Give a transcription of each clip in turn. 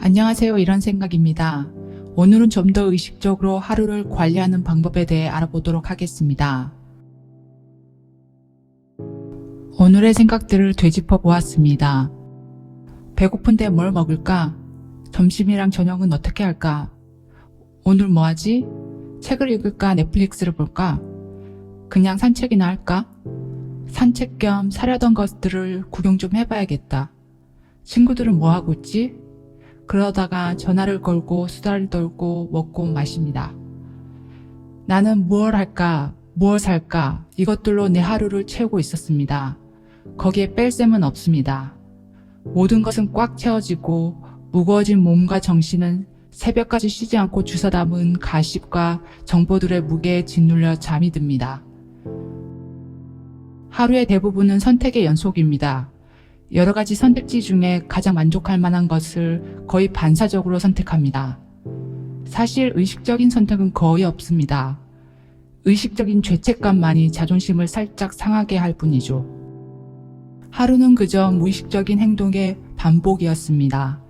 안녕하세요. 이런 생각입니다. 오늘은 좀 더 의식적으로 하루를 관리하는 방법에 대해 알아보도록 하겠습니다. 오늘의 생각들을 되짚어 보았습니다. 배고픈데 뭘 먹을까? 점심이랑 저녁은 어떻게 할까? 오늘 뭐 하지? 책을 읽을까? 넷플릭스를 볼까? 그냥 산책이나 할까? 산책 겸 사려던 것들을 구경 좀 해봐야겠다. 친구들은 뭐 하고 있지? 그러다가 전화를 걸고 수다를 떨고 먹고 마십니다. 나는 무엇 할까, 무엇 살까 이것들로 내 하루를 채우고 있었습니다. 거기에 뺄 셈은 없습니다. 모든 것은 꽉 채워지고 무거워진 몸과 정신은 새벽까지 쉬지 않고 주워 담은 가십과 정보들의 무게에 짓눌려 잠이 듭니다. 하루의 대부분은 선택의 연속입니다. 여러 가지 선택지 중에 가장 만족할 만한 것을 거의 반사적으로 선택합니다. 사실 의식적인 선택은 거의 없습니다. 의식적인 죄책감만이 자존심을 살짝 상하게 할 뿐이죠. 하루는 그저 무의식적인 행동의 반복이었습니다.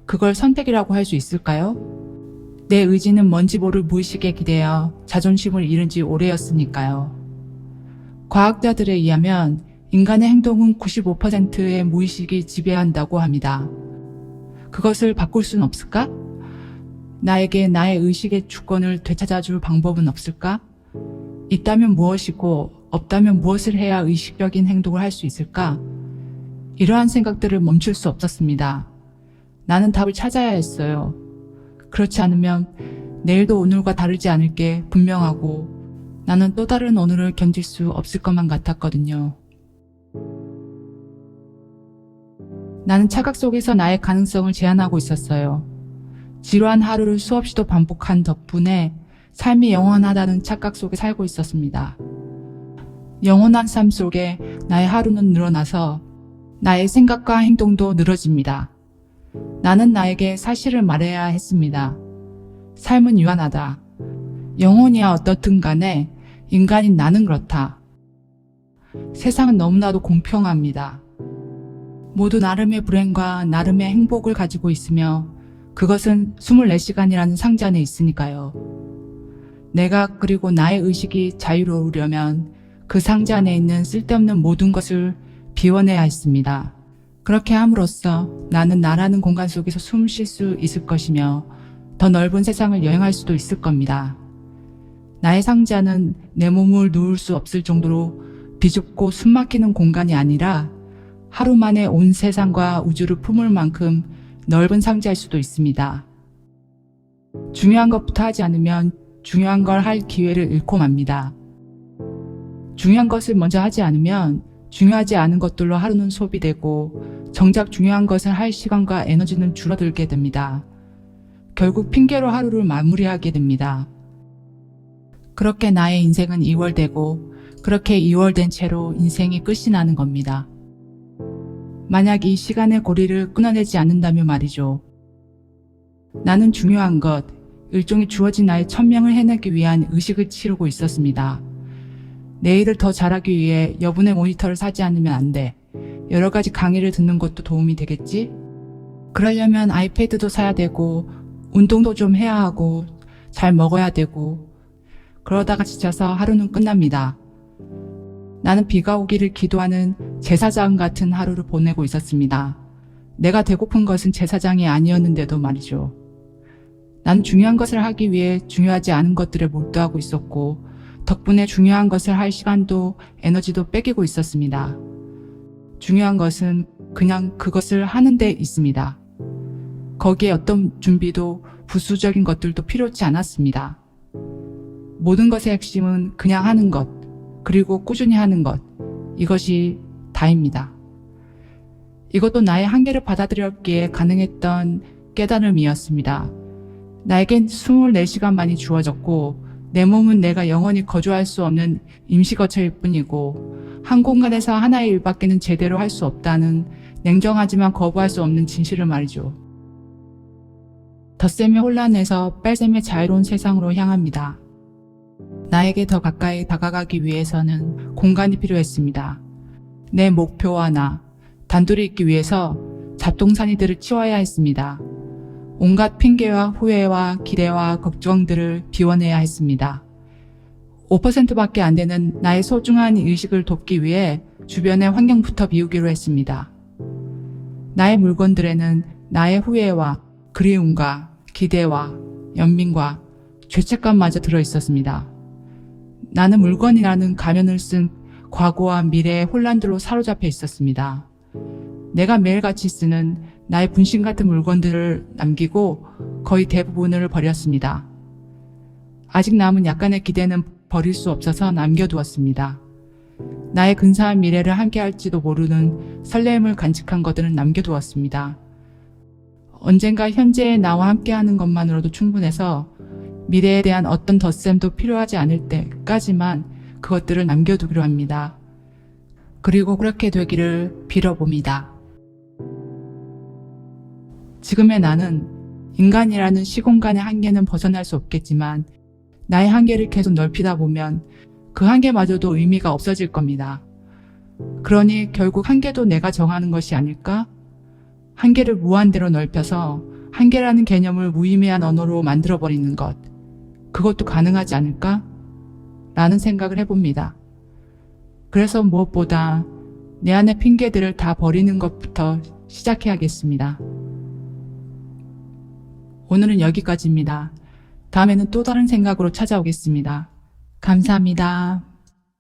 그걸 선택이라고 할 수 있을까요? 내 의지는 뭔지 모를 무의식에 기대어 자존심을 잃은 지 오래였으니까요. 과학자들에 의하면 인간의 행동은 95%의 무의식이 지배한다고 합니다. 그것을 바꿀 수는 없을까? 나에게 나의 의식의 주권을 되찾아줄 방법은 없을까? 있다면 무엇이고 없다면 무엇을 해야 의식적인 행동을 할 수 있을까? 이러한 생각들을 멈출 수 없었습니다. 나는 답을 찾아야 했어요. 그렇지 않으면 내일도 오늘과 다르지 않을 게 분명하고 나는 또 다른 오늘을 견딜 수 없을 것만 같았거든요. 나는 착각 속에서 나의 가능성을 제한하고 있었어요. 지루한 하루를 수없이도 반복한 덕분에 삶이 영원하다는 착각 속에 살고 있었습니다. 영원한 삶 속에 나의 하루는 늘어나서 나의 생각과 행동도 늘어집니다. 나는 나에게 사실을 말해야 했습니다. 삶은 유한하다. 영혼이야 어떻든 간에 인간인 나는 그렇다. 세상은 너무나도 공평합니다. 모두 나름의 불행과 나름의 행복을 가지고 있으며 그것은 24시간이라는 상자 안에 있으니까요. 내가 그리고 나의 의식이 자유로우려면 그 상자 안에 있는 쓸데없는 모든 것을 비워내야 했습니다. 그렇게 함으로써 나는 나라는 공간 속에서 숨 쉴 수 있을 것이며 더 넓은 세상을 여행할 수도 있을 겁니다. 나의 상자는 내 몸을 누울 수 없을 정도로 비좁고 숨막히는 공간이 아니라 하루 만에 온 세상과 우주를 품을 만큼 넓은 상자일 수도 있습니다. 중요한 것부터 하지 않으면 중요한 걸 할 기회를 잃고 맙니다. 중요한 것을 먼저 하지 않으면 중요하지 않은 것들로 하루는 소비되고 정작 중요한 것을 할 시간과 에너지는 줄어들게 됩니다. 결국 핑계로 하루를 마무리하게 됩니다. 그렇게 나의 인생은 이월되고 그렇게 이월된 채로 인생이 끝이 나는 겁니다. 만약 이 시간의 고리를 끊어내지 않는다면 말이죠. 나는 중요한 것, 일종의 주어진 나의 천명을 해내기 위한 의식을 치르고 있었습니다. 내일을 더 잘하기 위해 여분의 모니터를 사지 않으면 안 돼. 여러 가지 강의를 듣는 것도 도움이 되겠지? 그러려면 아이패드도 사야 되고 운동도 좀 해야 하고 잘 먹어야 되고 그러다가 지쳐서 하루는 끝납니다. 나는 비가 오기를 기도하는 제사장 같은 하루를 보내고 있었습니다. 내가 되고픈 것은 제사장이 아니었는데도 말이죠. 난 중요한 것을 하기 위해 중요하지 않은 것들에 몰두하고 있었고 덕분에 중요한 것을 할 시간도 에너지도 뺏기고 있었습니다. 중요한 것은 그냥 그것을 하는 데 있습니다. 거기에 어떤 준비도 부수적인 것들도 필요치 않았습니다. 모든 것의 핵심은 그냥 하는 것, 그리고 꾸준히 하는 것, 이것이 다입니다. 이것도 나의 한계를 받아들였기에 가능했던 깨달음이었습니다. 나에겐 24시간만이 주어졌고 내 몸은 내가 영원히 거주할 수 없는 임시거처일 뿐이고 한 공간에서 하나의 일밖에는 제대로 할 수 없다는 냉정하지만 거부할 수 없는 진실을 말이죠. 덧셈의 혼란에서 뺄셈의 자유로운 세상으로 향합니다. 나에게 더 가까이 다가가기 위해서는 공간이 필요했습니다. 내 목표와 나, 단둘이 있기 위해서 잡동사니들을 치워야 했습니다. 온갖 핑계와 후회와 기대와 걱정들을 비워내야 했습니다. 5%밖에 안 되는 나의 소중한 의식을 돕기 위해 주변의 환경부터 비우기로 했습니다. 나의 물건들에는 나의 후회와 그리움과 기대와 연민과 죄책감마저 들어있었습니다. 나는 물건이라는 가면을 쓴 과거와 미래의 혼란들로 사로잡혀 있었습니다. 내가 매일같이 쓰는 나의 분신 같은 물건들을 남기고 거의 대부분을 버렸습니다. 아직 남은 약간의 기대는 버릴 수 없어서 남겨두었습니다. 나의 근사한 미래를 함께할지도 모르는 설렘을 간직한 것들은 남겨두었습니다. 언젠가 현재의 나와 함께하는 것만으로도 충분해서 미래에 대한 어떤 덧셈도 필요하지 않을 때까지만 그것들을 남겨두기로 합니다. 그리고 그렇게 되기를 빌어봅니다. 지금의 나는 인간이라는 시공간의 한계는 벗어날 수 없겠지만 나의 한계를 계속 넓히다 보면 그 한계마저도 의미가 없어질 겁니다. 그러니 결국 한계도 내가 정하는 것이 아닐까? 한계를 무한대로 넓혀서 한계라는 개념을 무의미한 언어로 만들어버리는 것. 그것도 가능하지 않을까? 라는 생각을 해봅니다. 그래서 무엇보다 내 안의 핑계들을 다 버리는 것부터 시작해야겠습니다. 오늘은 여기까지입니다. 다음에는 또 다른 생각으로 찾아오겠습니다. 감사합니다.